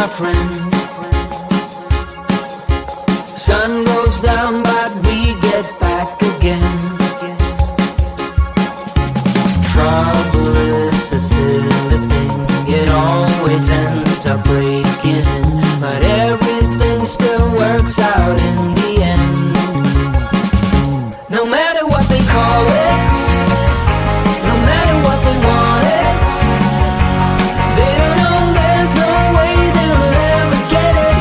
my friend. Sun goes down but we get back again. Trouble is a silly thing, it always ends up breaking, but everything still works out in the end. No matter what they call it, no matter what they want it, they don't know there's no way they'll ever get it.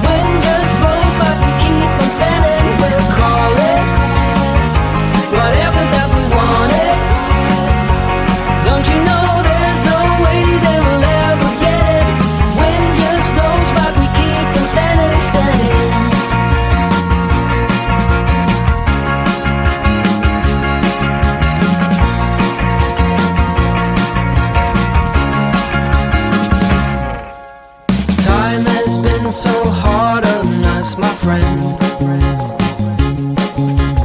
Wind just blows but we keep on standing. We'll call it whatever that we want it. Don't you know there's no way they will ever get it. Wind just blows but we keep on standing, standing. Time has been so hard on us, my friend,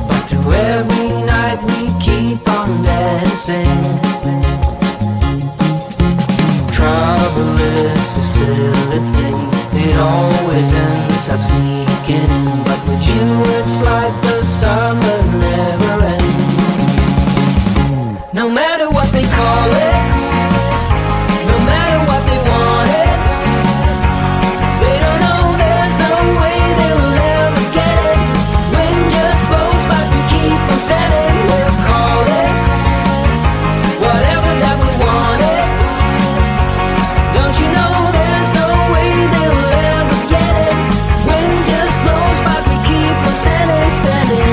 but through every night we keep on dancing. Trouble is a silly thing, it always ends up sneaking in, but with you it's like the summer never ends. No matter what they call it, no matter what they want it, they don't know there's no way they will ever get it. Wind just blows but we keep on standing. We'll call it whatever that we want it. Don't you know there's no way they will ever get it. Wind just blows but we keep on standing, standing.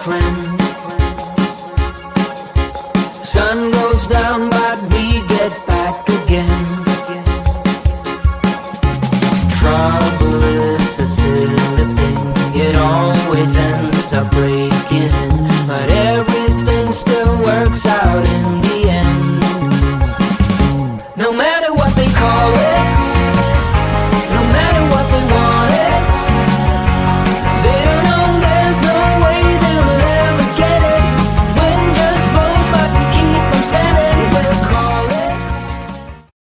friend. Sun goes down but we get back again. Trouble is a silly thing, it always ends up breaking.